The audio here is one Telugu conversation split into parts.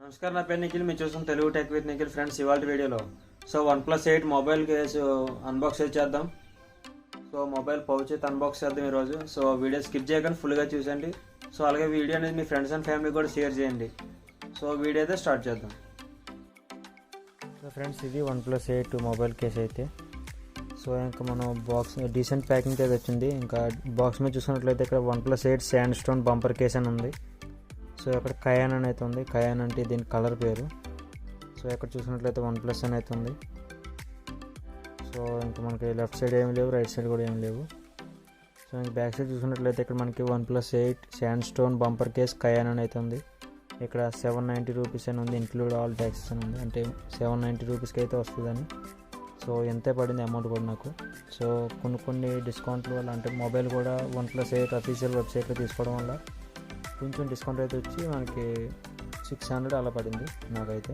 నమస్కారం, నా పేరు నిఖిల్. మీరు చూస్తాం Telugu tech with Nikhil. Friends, ఇవాళ వీడియోలో OnePlus 8 మొబైల్ కేసు అన్బాక్స్ చేద్దాం. మొబైల్ పౌచ్ అయితే అన్బాక్స్ చేద్దాం ఈరోజు. వీడియో స్కిప్ చేయకుండా ఫుల్గా చూసండి. అలాగే వీడియో అనేది మీ ఫ్రెండ్స్ అండ్ ఫ్యామిలీ కూడా షేర్ చేయండి. వీడియో అయితే స్టార్ట్ చేద్దాం. ఫ్రెండ్స్, ఇది OnePlus 8 మొబైల్ కేసు అయితే. ఇంకా మనం బాక్స్ డీసెంట్ ప్యాకింగ్ అయితే వచ్చింది. ఇంకా బాక్స్ మీద చూసుకున్నట్లయితే ఇక్కడ OnePlus 8 sand stone bumper case అని ఉంది. ఇక్కడ కయాన్ అని అయితే ఉంది. కయాన్ అంటే దీని కలర్ పేరు. ఇక్కడ చూసినట్లయితే OnePlus అని అయితే ఉంది. ఇంకా మనకి లెఫ్ట్ సైడ్ ఏమి లేవు, రైట్ సైడ్ కూడా ఏమి లేవు. ఇంక బ్యాక్ సైడ్ చూసినట్లయితే ఇక్కడ మనకి OnePlus 8 sand stone bumper case కయాన్ అని అయితే ఉంది. ఇక్కడ 790 రూపీస్ అని ఉంది, ఇంక్లూడ్ ఆల్ ట్యాక్సెస్ అని ఉంది. అంటే 790 రూపీస్కి అయితే వస్తుందని. ఎంతే పడింది అమౌంట్ కూడా నాకు. కొన్ని డిస్కౌంట్ల వల్ల, అంటే మొబైల్ కూడా OnePlus 8 అఫీషియల్ వెబ్సైట్లో తీసుకోవడం వల్ల కొంచెం డిస్కౌంట్ అయితే వచ్చి మనకి 600 అలా పడింది నాకైతే.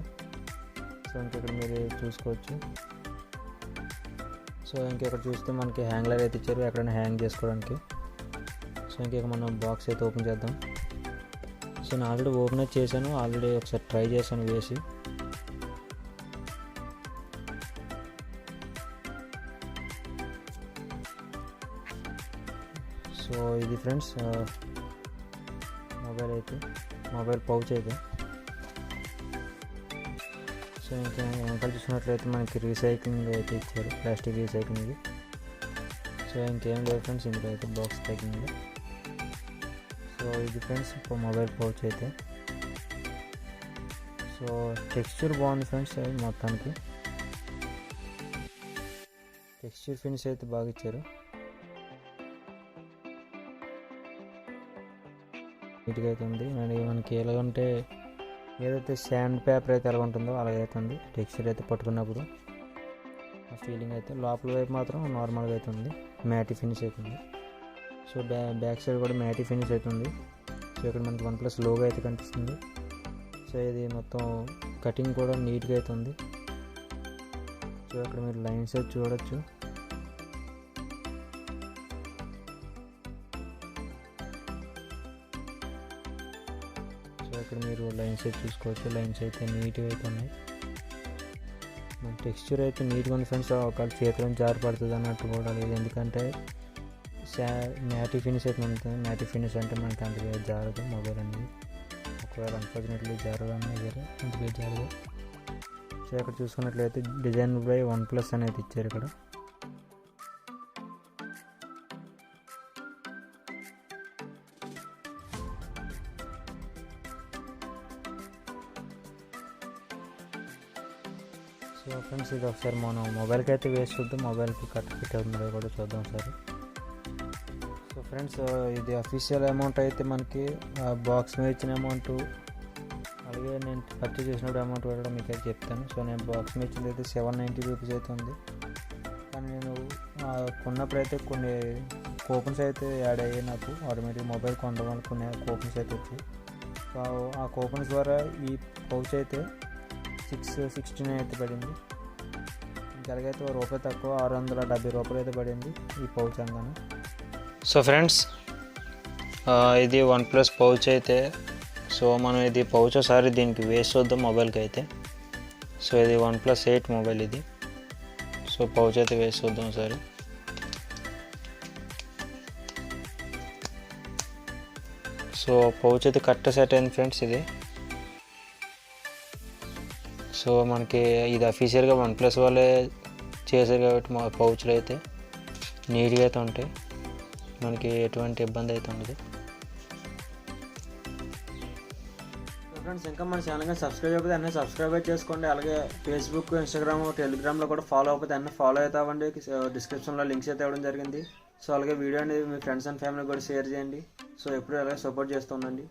ఇంకెక్కడ మీరు చూసుకోవచ్చు. ఇంకెక్కడ చూస్తే మనకి హ్యాంగ్లర్ అయితే ఇచ్చారు, ఎక్కడైనా హ్యాంగ్ చేసుకోవడానికి. ఇంక మనం బాక్స్ అయితే ఓపెన్ చేద్దాం. నేను ఆల్రెడీ ఓపెన్ అయితే చేశాను, ఆల్రెడీ ఒకసారి ట్రై చేశాను వేసి. ఇది ఫ్రెండ్స్ మొబైల్ పౌచ్ అయితే. ఇంకా వెనకాల చూసినట్లయితే మనకి రీసైక్లింగ్ అయితే ఇచ్చారు, ప్లాస్టిక్ రీసైక్లింగ్. ఇంకేం లేదు ఫ్రెండ్స్, ఇందులో అయితే బాక్స్ ప్యాకింగ్. ఇది ఫ్రెండ్స్ మొబైల్ పౌచ్ అయితే. టెక్స్చర్ బాగుంది ఫ్రెండ్స్. మొత్తానికి టెక్స్చర్ ఫినిష్ అయితే బాగా ఇచ్చారు, నీట్గా అయితే ఉంది. అండ్ మనకి ఎలాగంటే ఏదైతే శాండ్ పేపర్ అయితే ఎలా ఉంటుందో అలాగైతే ఉంది టెక్స్చర్ అయితే పట్టుకున్నప్పుడు ఆ ఫీలింగ్ అయితే. లోపల వైపు మాత్రం నార్మల్గా అయితే ఉంది, మ్యాటీ ఫినిష్ అవుతుంది. బ్యాక్ సైడ్ కూడా మ్యాటీ ఫినిష్ అవుతుంది. ఇక్కడ మనకి OnePlus లోగో అయితే కనిపిస్తుంది. ఇది మొత్తం కటింగ్ కూడా నీట్గా అయితే ఉంది. ఇక్కడ మీరు లైన్స్ అయితే చూడొచ్చు. ఇక్కడ మీరు లైన్స్ అయితే చూసుకోవచ్చు. లైన్స్ అయితే నీట్గా అయితే ఉన్నాయి. మన టెక్స్చర్ అయితే నీట్గా ఉంది ఫ్రెండ్స్. ఒకవేళ చేతిలో జారి పడుతుంది అన్నట్టు కూడా లేదు, ఎందుకంటే మ్యాటీ ఫినిష్ అయితే ఉంటుంది. మ్యాటీ ఫినిష్ అంటే మనకి అంతగా జారదు మొబైల్ అనేది. ఒకవేళ అన్ఫార్చునేట్లీ జారదన్నా వేరే అంతగా జారదు. ఇక్కడ చూసుకున్నట్లయితే డిజైన్ బై OnePlus అనేది ఇచ్చారు ఇక్కడ. ఫ్రెండ్స్, ఇది ఒకసారి మనం మొబైల్కి అయితే వేసి చూద్దాం. మొబైల్కి కట్ ఫిట్ అవుతుందో కూడా చూద్దాం ఒకసారి. ఫ్రెండ్స్, ఇది అఫీషియల్ అమౌంట్ అయితే మనకి బాక్స్ మీద ఇచ్చిన అమౌంట్, అలాగే నేను పర్చేస్ చేసినప్పుడు అమౌంట్ కూడా మీకు అయితే చెప్తాను. నేను బాక్స్ మీద ఇచ్చింది అయితే 790 రూపీస్ అయితే ఉంది. కానీ నేను కొన్నప్పుడు అయితే కొన్ని కూపన్స్ అయితే యాడ్ అయ్యాయి నాకు. ఆటోమేటిక్ మొబైల్ కొనడం వల్ల కొన్ని కూపన్స్ అయితే వచ్చాయి. ఆ కూపన్స్ ద్వారా ఈ పౌచ్ అయితే 669 అయితే పడింది. ఇంకెలాగైతే రూపాయి తక్కువ 670 రూపాయలు అయితే పడింది ఈ పౌచ్ అనగానే. ఫ్రెండ్స్, ఇది OnePlus పౌచ్ అయితే. మనం ఇది పౌచ్ ఒకసారి దీనికి వేసి చూద్దాం మొబైల్కి అయితే. ఇది OnePlus 8 మొబైల్ ఇది. పౌచ్ అయితే వేసి చూద్దాం ఒకసారి. పౌచ్ అయితే కరెక్ట్ సెట్ అయింది ఫ్రెండ్స్ ఇది. మనకి ఇది అఫీషియల్గా OnePlus వాళ్ళే చేశారు కాబట్టి మా పౌచ్లు అయితే నీట్గా అయితే ఉంటాయి, మనకి ఎటువంటి ఇబ్బంది అయితే ఉండదు. ఫ్రెండ్స్, ఇంకా మన ఛానల్గా సబ్స్క్రైబ్ అయిపోతే అన్నీ సబ్స్క్రైబ్ చేసుకోండి. అలాగే ఫేస్బుక్, ఇన్స్టాగ్రామ్, టెలిగ్రామ్లో కూడా ఫాలో అయిపోతే అన్నీ ఫాలో అవుతా అవ్వండి. డిస్క్రిప్షన్లో లింక్స్ అయితే ఇవ్వడం జరిగింది. అలాగే వీడియో అనేది మీ ఫ్రెండ్స్ అండ్ ఫ్యామిలీ కూడా షేర్ చేయండి. ఎప్పుడు అలాగే సపోర్ట్ చేస్తూ ఉండండి.